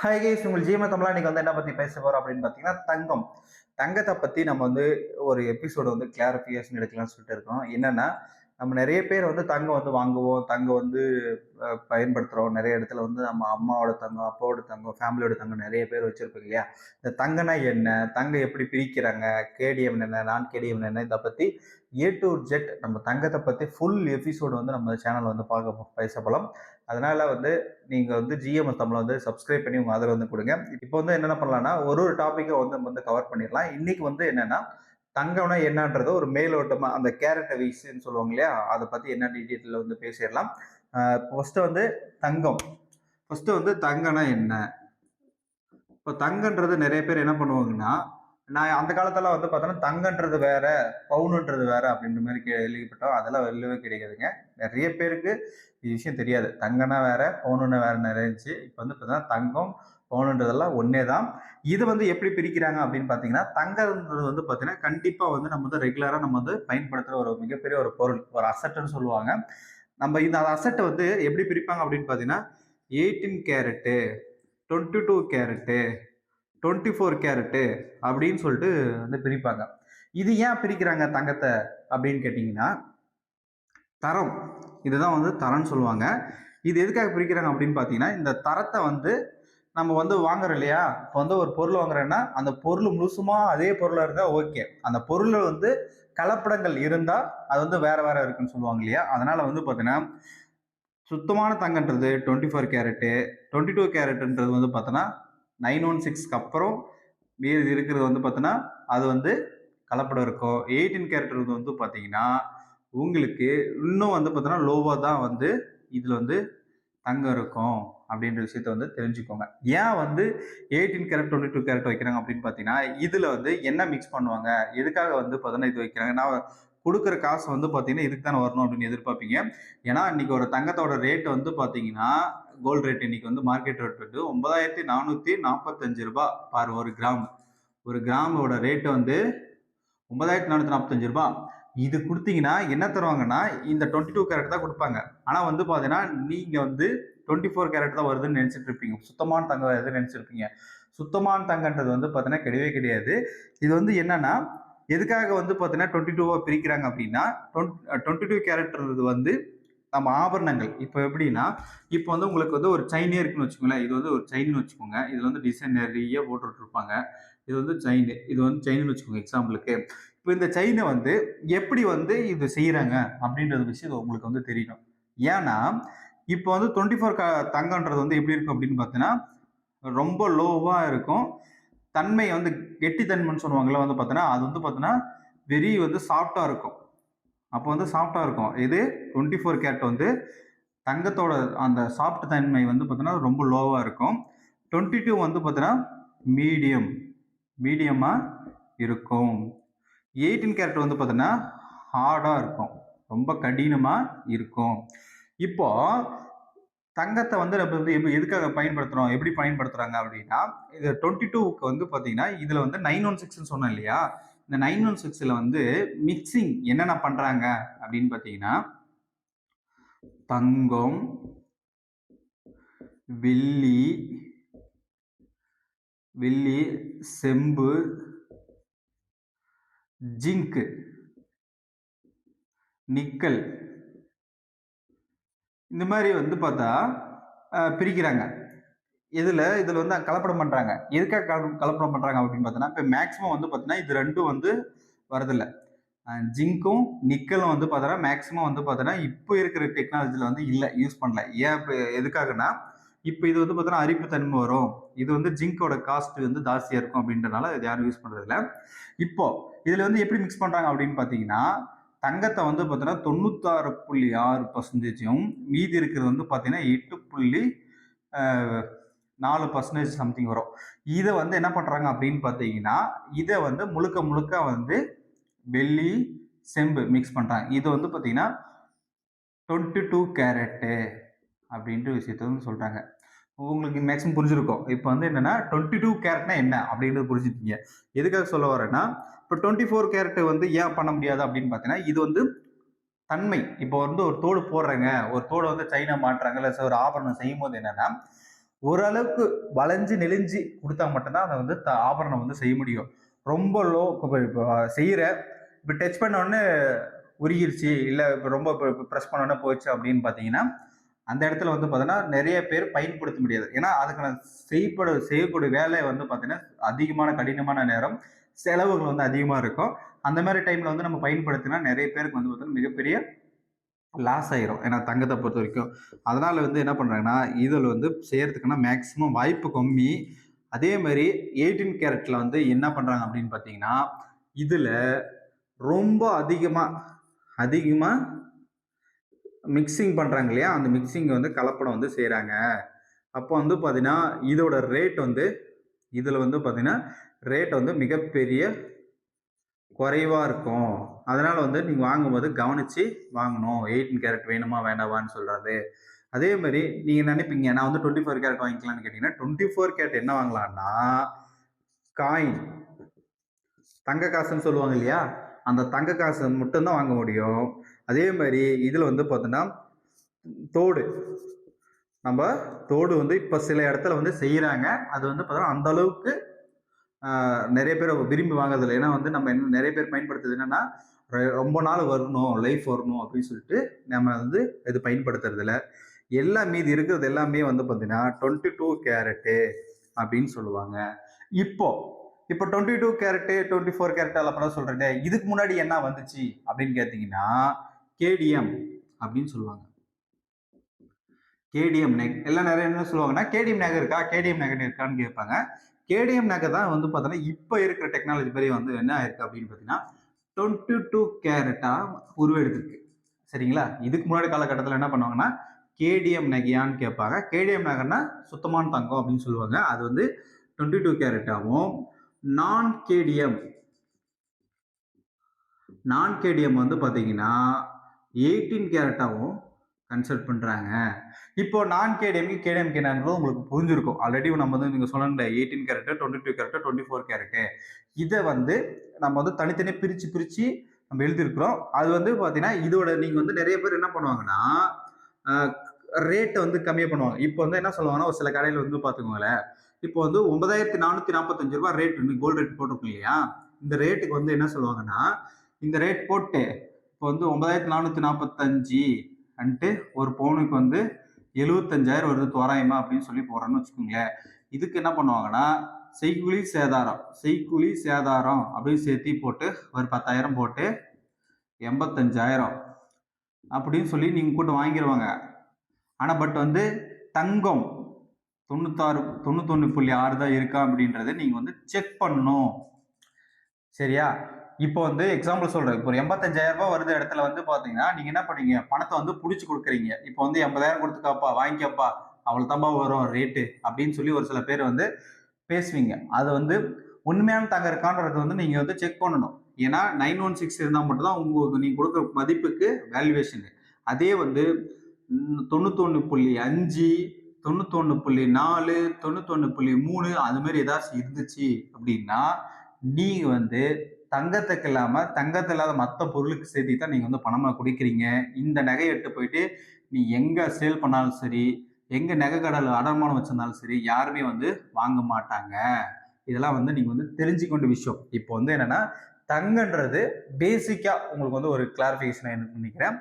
Hi guys, உங்கள் ஜீவன தமிழா இன்னைக்கு வந்து என்ன பத்தி பேச போறோம் அப்படின்னு பாத்தீங்கன்னா தங்கம். தங்கத்தை பத்தி நம்ம வந்து ஒரு எபிசோடு வந்து கிளாரிஃபிகேஷன் எடுக்கலாம்னு சொல்லிட்டு இருக்கோம். என்னன்னா, நம்ம நிறைய பேர் வந்து தங்கம் வந்து வாங்குவோம், தங்கம் வந்து பயன்படுத்துறோம். நிறைய இடத்துல வந்து நம்ம அம்மாவோட தங்கம், அப்பாவோட தங்கம், ஃபேமிலியோட தங்கம் நிறைய பேர் வச்சிருப்போம் இல்லையா? இந்த தங்கம்னா என்ன, தங்கம் எப்படி பிரிக்கிறாங்க, கேடிஎம் என்ன, நான் கேடிஎம் என்ன, இதை பத்தி ஏ டு ஜெட் நம்ம தங்கத்தை பத்தி ஃபுல் எபிசோடு வந்து நம்ம சேனல் வந்து பேச போலாம். அதனால வந்து நீங்க வந்து ஜிஎம் தமிழ் வந்து சப்ஸ்கிரைப் பண்ணி உங்க ஆதரவு வந்து கொடுங்க. இப்போ வந்து என்னென்ன பண்ணலாம்னா, ஒரு ஒரு டாப்பிக்கை வந்து நம்ம வந்து கவர் பண்ணிடலாம். இன்னைக்கு வந்து என்னன்னா, தங்கம்னா என்னன்றத ஒரு மேலோட்டமா அந்த கேரட் வைஸ்ன்னு சொல்லுவாங்க இல்லையா, அதை பத்தி என்ன டீட்டெயில்ல வந்து பேசிடலாம். ஃபர்ஸ்ட் வந்து தங்கம். ஃபர்ஸ்ட் வந்து தங்கம்னா என்ன? இப்போ தங்கன்றது நிறைய பேர் என்ன பண்ணுவாங்கன்னா, நான் அந்த காலத்துல வந்து பார்த்தோன்னா தங்கன்றது வேற, பவுனுன்றது வேற அப்படின்ற மாதிரி கேள்விப்பட்டோம். அதெல்லாம் இல்லவே கிடையாதுங்க. நிறைய பேருக்கு இது விஷயம் தெரியாது. தங்கம்னா வேற, பவுனுன்னா வேற நிறைய இருந்துச்சு. இப்போ வந்து பார்த்தீங்கன்னா தங்கம், பவுனுன்றதெல்லாம் ஒன்னே தான். இது வந்து எப்படி பிரிக்கிறாங்க அப்படின்னு பார்த்தீங்கன்னா, தங்கம்ன்றது வந்து பார்த்தீங்கன்னா கண்டிப்பா வந்து நம்ம வந்து ரெகுலரா நம்ம வந்து பயன்படுத்துற ஒரு மிகப்பெரிய ஒரு பொருள், ஒரு அசட்டுன்னு சொல்லுவாங்க. நம்ம இந்த அசட்டை வந்து எப்படி பிரிப்பாங்க அப்படின்னு பார்த்தீங்கன்னா, 18 கேரட்டு, 22 கேரட்டு, 24 கேரட்டு அப்படின்னு சொல்லிட்டு வந்து பிரிப்பாங்க. இது ஏன் பிரிக்கிறாங்க தங்கத்தை அப்படின்னு கேட்டீங்கன்னா, தரம். இதுதான் வந்து தரம்னு சொல்லுவாங்க. இது எதுக்காக பிரிக்கிறாங்க அப்படின்னு பார்த்தீங்கன்னா, இந்த தரத்தை வந்து நம்ம வந்து வாங்குறோம் இல்லையா? இப்போ வந்து ஒரு பொருள் வாங்குறேன்னா, அந்த பொருள் முழுசுமா அதே பொருளா இருந்தா ஓகே. அந்த பொருள்ல வந்து கலப்படங்கள் இருந்தா, அது வந்து வேற வேற இருக்குன்னு சொல்லுவாங்க இல்லையா? அதனால வந்து பார்த்தீங்கன்னா, சுத்தமான தங்கன்றது 24 கேரட்டு, 22 கேரட்ன்றது வந்து பார்த்தோன்னா 916க்கு அப்புறம் மீதி இருக்கிறது வந்து பார்த்தோன்னா, அது வந்து கலப்படம் இருக்கும். 18 கேரட் வந்து பார்த்தீங்கன்னா, உங்களுக்கு இன்னும் வந்து பார்த்தோன்னா, லோவா தான் வந்து இதுல வந்து தங்கம் இருக்கும் அப்படின்ற விஷயத்த வந்து தெரிஞ்சுக்கோங்க. ஏன் வந்து 18 கேரட், 22 கேரட் வைக்கிறாங்க அப்படின்னு பார்த்தீங்கன்னா, இதுல வந்து என்ன மிக்ஸ் பண்ணுவாங்க? எதுக்காக வந்து பார்த்தீங்கன்னா இது வைக்கிறாங்க? நான் குடுக்குற காசு வந்து பார்த்தீங்கன்னா, இதுக்கு தானே வரணும் அப்படின்னு எதிர்பார்ப்பீங்க. ஏன்னா, இன்னைக்கு ஒரு தங்கத்தோட ரேட் வந்து பார்த்தீங்கன்னா, கோல்டு ரேட் இன்னைக்கு வந்து மார்க்கெட் ரேட் வந்து ரூ. 9,445 பார் 1 கிராம். ஒரு கிராமோட ரேட் வந்து ரூ. 9,445. இது குடுத்தீங்கன்னா என்ன தருவாங்கன்னா, இந்த 22 கேரட் தான் குடுப்பாங்க. ஆனா வந்து பார்த்தீங்கன்னா, நீங்க வந்து 24 கேரட் தான் வருதுன்னு நினைச்சிட்டு இருப்பீங்க. சுத்தமான தங்கம் எதுன்னு நினைச்சிருப்பீங்க. சுத்தமான தங்கன்றது வந்து பார்த்தீங்கன்னா கிடையவே கிடையாது. இது வந்து என்னன்னா, எதுக்காக வந்து பார்த்தீங்கன்னா 22வா பிரிக்கிறாங்க அப்படின்னா, 22 கேரட்ன்றது வந்து நம்ம ஆபரணங்கள். இப்ப எப்படின்னா, இப்ப வந்து உங்களுக்கு வந்து ஒரு செயினே இருக்குன்னு வச்சுக்கோங்களேன். இது வந்து ஒரு செயின்னு வச்சுக்கோங்க. இதுல வந்து டிசைன் நிறைய போட்டு விட்டுருப்பாங்க. இது வந்து செயின். இது வந்து செயின்னு வச்சுக்கோங்க எக்ஸாம்பிளுக்கு. இப்ப இந்த செயின வந்து எப்படி வந்து இது செய்றாங்க அப்படின்றது விஷயம் உங்களுக்கு வந்து தெரியணும். ஏன்னா, இப்ப வந்து 24 தங்கம்ன்றது வந்து எப்படி இருக்கும் அப்படின்னு பார்த்தீங்கன்னா, ரொம்ப லோவா இருக்கும். தன்மை வந்து கெட்டித்தன்மைன்னு சொல்லுவாங்கல்ல வந்து பார்த்தீங்கன்னா, அது வந்து பார்த்தீங்கன்னா, வெரி வந்து சாஃப்ட்டா இருக்கும். அப்போ வந்து சாஃப்ட்டா இருக்கும். இது 24 கேரட் வந்து தங்கத்தோட அந்த சாஃப்ட் தன்மை வந்து பார்த்தீங்கன்னா, ரொம்ப லோவா இருக்கும். 22 வந்து பார்த்தீங்கன்னா, மீடியம் மீடியமா இருக்கும். 18 கேரட் வந்து பார்த்தீங்கன்னா, ஹார்டா இருக்கும். ரொம்ப கடினமா இருக்கும். இப்போ தங்கத்த வந்து நம்ம வந்து எதுக்காக பயன்படுத்துறோம்? எப்படி பயன்படுத்துறாங்க அப்படின்னா, இது 22க்கு வந்து பார்த்தீங்கன்னா, இதுல வந்து 916ன்னு சொன்னேன் இல்லையா? இந்த 916ல வந்து மிக்ஸிங் என்னென்ன பண்றாங்க அப்படின்னு பார்த்தீங்கன்னா, தங்கம், வெள்ளி, வெள்ளி, செம்பு, ஜிங்க், நிக்கல் இந்த மாரி வந்து பார்த்தா பிரிக்கிறாங்க. இதுல வந்து கலப்படம் பண்றாங்க. எதுக்காக கலப்படம் பண்றாங்க அப்படின்னு பார்த்தோன்னா, இப்ப மேக்ஸிமம் வந்து பார்த்தீங்கன்னா, இது 2ம் வந்து வரதில்ல. ஜிங்க்கும், நிக்கலும் வந்து பார்த்தோன்னா, மேக்ஸிமம் வந்து பார்த்தோன்னா, இப்போ இருக்கிற டெக்னாலஜில வந்து இல்ல. யூஸ் பண்ணல. ஏன் இப்ப எதுக்காகன்னா, இப்ப இது வந்து பார்த்தோன்னா, அரிப்புத்தன்மை வரும். இது வந்து ஜிங்க்கோட காஸ்ட் வந்து ஜாஸ்தியா இருக்கும் அப்படின்றனால இத யாரும் யூஸ் பண்றதில்ல. இப்போ இதுல வந்து எப்படி மிக்ஸ் பண்றாங்க அப்படின்னு பார்த்தீங்கன்னா, தங்கத்த வந்து பார்த்தீங்கன்னா 96.6% மீதி இருக்கிறது வந்து பார்த்தீங்கன்னா 8.4% சம்திங் வரும். இத வந்து என்ன பண்றாங்க அப்படின்னு பார்த்தீங்கன்னா, இத வந்து முழுக்க முழுக்க வந்து வெள்ளி, செம்பு மிக்ஸ் பண்றாங்க. இது வந்து பார்த்தீங்கன்னா 22 கேரட்டு அப்படின்ற விஷயத்த வந்து சொல்றாங்க. உங்களுக்கு மேக்ஸிமம் புரிஞ்சிருக்கும். இப்ப வந்து என்னன்னா 22 கேரட்னா என்ன அப்படின்றது புரிஞ்சுட்டீங்க. எதுக்காக சொல்ல வரேன்னா, இப்ப 24 கேரட் வந்து ஏன் பண்ண முடியாது அப்படின்னு பார்த்தீங்கன்னா, இது வந்து தன்மை. இப்போ வந்து ஒரு தோடு போடுறேங்க, ஒரு தோடு வந்து செயினா மாட்டுறாங்க, இல்ல ஒரு ஆபரணம் செய்யும்போது என்னன்னா, ஓரளவுக்கு வளைஞ்சு நெளிஞ்சு கொடுத்தா மட்டும்தான் அதை வந்து ஆபரணம் வந்து செய்ய முடியும். ரொம்ப லோ இப்போ செய்கிற இப்போ டச் பண்ண உடனே உருகிருச்சு, இல்லை இப்போ ரொம்ப ப்ரெஸ் பண்ண உடனே போச்சு அப்படின்னு பார்த்தீங்கன்னா அந்த இடத்துல வந்து பார்த்தீங்கன்னா நிறைய பேர் பயன்படுத்த முடியாது. ஏன்னா அதுக்கான செய்யக்கூடிய வேலை வந்து பார்த்தீங்கன்னா அதிகமான கடினமான நேரம், செலவுகள் வந்து அதிகமாக இருக்கும். அந்த மாதிரி டைம்ல வந்து நம்ம பயன்படுத்தினா நிறைய பேருக்கு வந்து பார்த்தீங்கன்னா மிகப்பெரிய லாஸ் ஆயிரும். ஏன்னா தங்கத்தை பொறுத்த வரைக்கும். அதனால வந்து என்ன பண்றாங்கன்னா, இதில் வந்து செய்யறதுக்குன்னா மேக்சிமம் வாய்ப்பு கம்மி. அதே மாதிரி 18 கேரட்ல வந்து என்ன பண்றாங்க அப்படின்னு பார்த்தீங்கன்னா, இதுல ரொம்ப அதிகமா அதிகமா மிக்சிங் பண்றாங்க இல்லையா? அந்த மிக்சிங் வந்து கலப்படம் வந்து செய்றாங்க. அப்போ வந்து பார்த்தீங்கன்னா, இதோட ரேட் வந்து இதுல வந்து பார்த்தீங்கன்னா, ரேட் வந்து மிகப்பெரிய குறைவா இருக்கும். அதனால வந்து நீங்க வாங்கும்போது கவனிச்சு வாங்கணும். 18 கேரட் வேணுமா வேண்டாமான்னு சொல்றது. அதே மாதிரி நீங்க நினைப்பீங்க, நான் வந்து 24 கேரட் வாங்கிக்கலாம்னு கேட்டீங்கன்னா, 24 கேரட் என்ன வாங்கலாம்னா, காயின் தங்க காசுன்னு சொல்லுவாங்க இல்லையா? அந்த தங்க காசு மட்டும் தான் வாங்க முடியும். அதே மாதிரி இதுல வந்து பார்த்தீங்கன்னா, தோடு நம்ம தோடு வந்து இப்ப சில இடத்துல வந்து செய்யறாங்க. அது வந்து பார்த்தீங்கன்னா, அந்த அளவுக்கு நிறைய பேர் விரும்பி வாங்குறதில்ல. ஏன்னா வந்து நம்ம என்ன நிறைய பேர் பயன்படுத்துறது என்னன்னா, ரொம்ப நாள் வரணும், லைஃப் வரணும் அப்படின்னு சொல்லிட்டு நம்ம வந்து இது பயன்படுத்துறதில்ல. எல்லாம் மீதி இருக்கிறது எல்லாமே வந்து பார்த்தீங்கன்னா 22 கேரட்டு அப்படின்னு சொல்லுவாங்க. இப்போ இப்போ 22 கேரட்டு 24 கேரட் எல்லாம் சொல்றேன். இதுக்கு முன்னாடி என்ன வந்துச்சு அப்படின்னு கேட்டீங்கன்னா, கேடிஎம் அப்படின்னு சொல்லுவாங்க. கேடிஎம் நெக் எல்லாம் நிறைய என்ன சொல்லுவாங்கன்னா, கேடிஎம் நகை இருக்கா, கேடிஎம் நகை இருக்கான்னு கேட்பாங்க. கேடிஎம் நகை தான் வந்து பார்த்தீங்கன்னா இப்போ இருக்கிற டெக்னாலஜி படி வந்து என்ன ஆயிருக்கு அப்படின்னு பார்த்தீங்கன்னா 22 கேரட்டா உருவெடுத்திருக்கு. சரிங்களா? இதுக்கு முன்னாடி காலகட்டத்தில் என்ன பண்ணுவாங்கன்னா, கேடிஎம் நகையான்னு கேட்பாங்க. கேடிஎம் நகைன்னா சுத்தமான தங்கம் அப்படின்னு சொல்லுவாங்க. அது வந்து 22 கேரட்டாவும், நான் கேடிஎம் நான் கேடிஎம் வந்து பார்த்தீங்கன்னா 18 கேரட்டாவும் கன்சிடர் பண்றாங்க. இப்போ நான் கேடிஎம்க்கு கேடிஎம்க்கு என்னன்றது உங்களுக்கு புரிஞ்சிருக்கும். ஆல்ரெடி நம்ம வந்து நீங்க சொன்னீங்களே 18 கேரட், 22 கேரட், 24 கேரட். இதை வந்து நம்ம வந்து தனித்தனியா பிரிச்சு நம்ம எழுதியிருக்கிறோம். அது வந்து பார்த்தீங்கன்னா இதோட நீங்க வந்து நிறைய பேர் என்ன பண்ணுவாங்கன்னா ரேட்டை வந்து கம்மியா பண்ணுவாங்க. இப்போ வந்து என்ன சொல்லுவாங்கன்னா ஒரு சில கடையில் வந்து பார்த்துக்கோங்களேன். இப்போ வந்து ரூ. 9,445 ரேட் கோல்டு ரேட் போட்டிருக்கும் இல்லையா? இந்த ரேட்டுக்கு வந்து என்ன சொல்லுவாங்கன்னா, இந்த ரேட் போட்டு இப்போ வந்து 9,445 அன்ட்டு ஒரு பவுனுக்கு வந்து 75,000 வருது தோராயமா அப்படின்னு சொல்லி போடுறோன்னு வச்சுக்கோங்களேன். இதுக்கு என்ன பண்ணுவாங்கன்னா, செய்கூலி சேதாரம் அப்படின்னு சேர்த்து போட்டு ஒரு 10,000 போட்டு 85,000 அப்படின்னு சொல்லி நீங்க கூட்டு வாங்கிடுவாங்க. ஆனா பட் வந்து தங்கம் 91.6 தான் இருக்கா அப்படின்றத நீங்க வந்து செக் பண்ணணும். சரியா? இப்போ வந்து எக்ஸாம்பிள் சொல்றேன். இப்போ ஒரு 85,000 வருது இடத்துல வந்து பாத்தீங்கன்னா, நீங்க என்ன பண்ணீங்க? பணத்தை வந்து புடிச்சு கொடுக்குறீங்க. இப்போ வந்து 80,000 கொடுத்துக்காப்பா, வாங்கிக்கப்பா, அவ்வளவுதான்பா வரும் ரேட்டு அப்படின்னு சொல்லி ஒரு சில பேர் வந்து பேசுவீங்க. அது வந்து உண்மையான தங்கம் இருக்கான்றது வந்து நீங்க வந்து செக் பண்ணணும். ஏன்னா 916 இருந்தா மட்டும் தான் உங்களுக்கு நீங்க கொடுக்குற மதிப்புக்கு வேல்யூவேஷன். அதே வந்து 91.5 91.4 91.3 அது மாதிரி ஏதாச்சும் இருந்துச்சு அப்படின்னா நீங்க வந்து தங்கத்துக்கு இல்லாம தங்கத்துல இல்லாத மற்ற பொருளுக்கு சேர்த்து தான் நீங்க வந்து பணமா குடிக்கிறீங்க. இந்த நகையை எடுத்து போயிட்டு நீ எங்க சேல் பண்ணாலும் சரி, எங்க நகை கடையில் அடமானம் வச்சிருந்தாலும் சரி, யாருமே வந்து வாங்க மாட்டாங்க. இதெல்லாம் வந்து நீங்க வந்து தெரிஞ்சுக்கொண்ட விஷயம். இப்போ வந்து என்னன்னா தங்கன்றது பேசிக்கா உங்களுக்கு வந்து ஒரு கிளாரிபிகேஷன் நினைக்கிறேன்.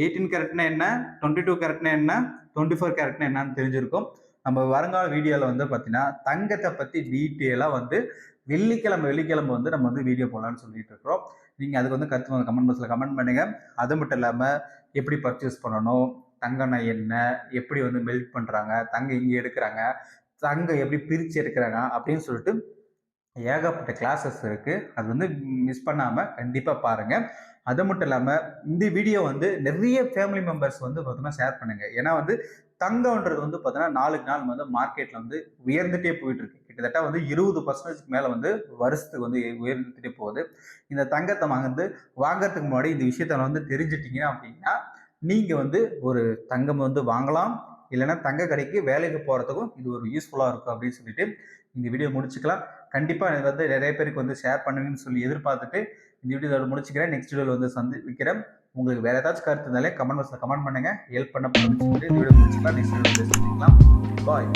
18 கேரட்னா என்ன, 22 கேரட்னா என்ன, 24 கேரட்னா என்னன்னு தெரிஞ்சிருக்கும். நம்ம வருங்கால வீடியோல வந்து பார்த்தீங்கன்னா தங்கத்தை பத்தி டீட்டெயிலா வந்து வெள்ளிக்கிழமை வந்து நம்ம வந்து வீடியோ போடலாம்னு சொல்லிட்டு இருக்கிறோம். நீங்க அதுக்கு வந்து கருத்து கமெண்ட் பாக்ஸ்ல கமெண்ட் பண்ணுங்க. அது மட்டும் இல்லாம எப்படி பர்ச்சேஸ் பண்ணணும், தங்கம்னா என்ன, எப்படி வந்து மெல்ட் பண்றாங்க, தங்கம் இங்க எடுக்கிறாங்க, தங்கம் எப்படி பிரிச்சு எடுக்கிறாங்க அப்படின்னு சொல்லிட்டு ஏகப்பட்ட கிளாஸஸ் இருக்கு. அது வந்து மிஸ் பண்ணாம கண்டிப்பா பாருங்க. அது மட்டும் இல்லாம இந்த வீடியோ வந்து நிறைய ஃபேமிலி மெம்பர்ஸ் வந்து பார்த்தீங்கன்னா ஷேர் பண்ணுங்க. ஏன்னா வந்து தங்கம்ன்றது வந்து பார்த்தீங்கன்னா நாளுக்கு நாள் வந்து மார்க்கெட்ல வந்து உயர்ந்துட்டே போயிட்டு இருக்கு. கிட்டத்தட்ட வந்து 20% மேல வந்து வருஷத்துக்கு வந்து உயர்ந்துட்டே போகுது. இந்த தங்கத்தை வாங்கறதுக்கு முன்னாடி இந்த விஷயத்த வந்து தெரிஞ்சிட்டீங்க அப்படின்னா நீங்க வந்து ஒரு தங்கம் வந்து வாங்கலாம். இல்லைன்னா தங்க கடைக்கு வேலைக்கு போறதுக்கும் இது ஒரு யூஸ்ஃபுல்லா இருக்கும் அப்படின்னு சொல்லிட்டு இந்த வீடியோ முடிச்சுக்கலாம். கண்டிப்பா எனக்கு வந்து நிறைய பேருக்கு வந்து ஷேர் பண்ணுவீங்கன்னு சொல்லி எதிர்பார்த்துட்டு இந்த வீடியோ முடிச்சுக்கிறேன். நெக்ஸ்ட் வீடியோவில் வந்து சந்திக்கிறேன். உங்களுக்கு வேற ஏதாச்சும் கருத்து இருந்தாலே கமெண்ட் பாக்ஸ்ல கமெண்ட் பண்ணுங்க. ஹெல்ப் பண்ண இந்த வீடியோ முடிச்சுக்கலாம். நெக்ஸ்ட் வீடியோ சந்திக்கலாம். பாய்.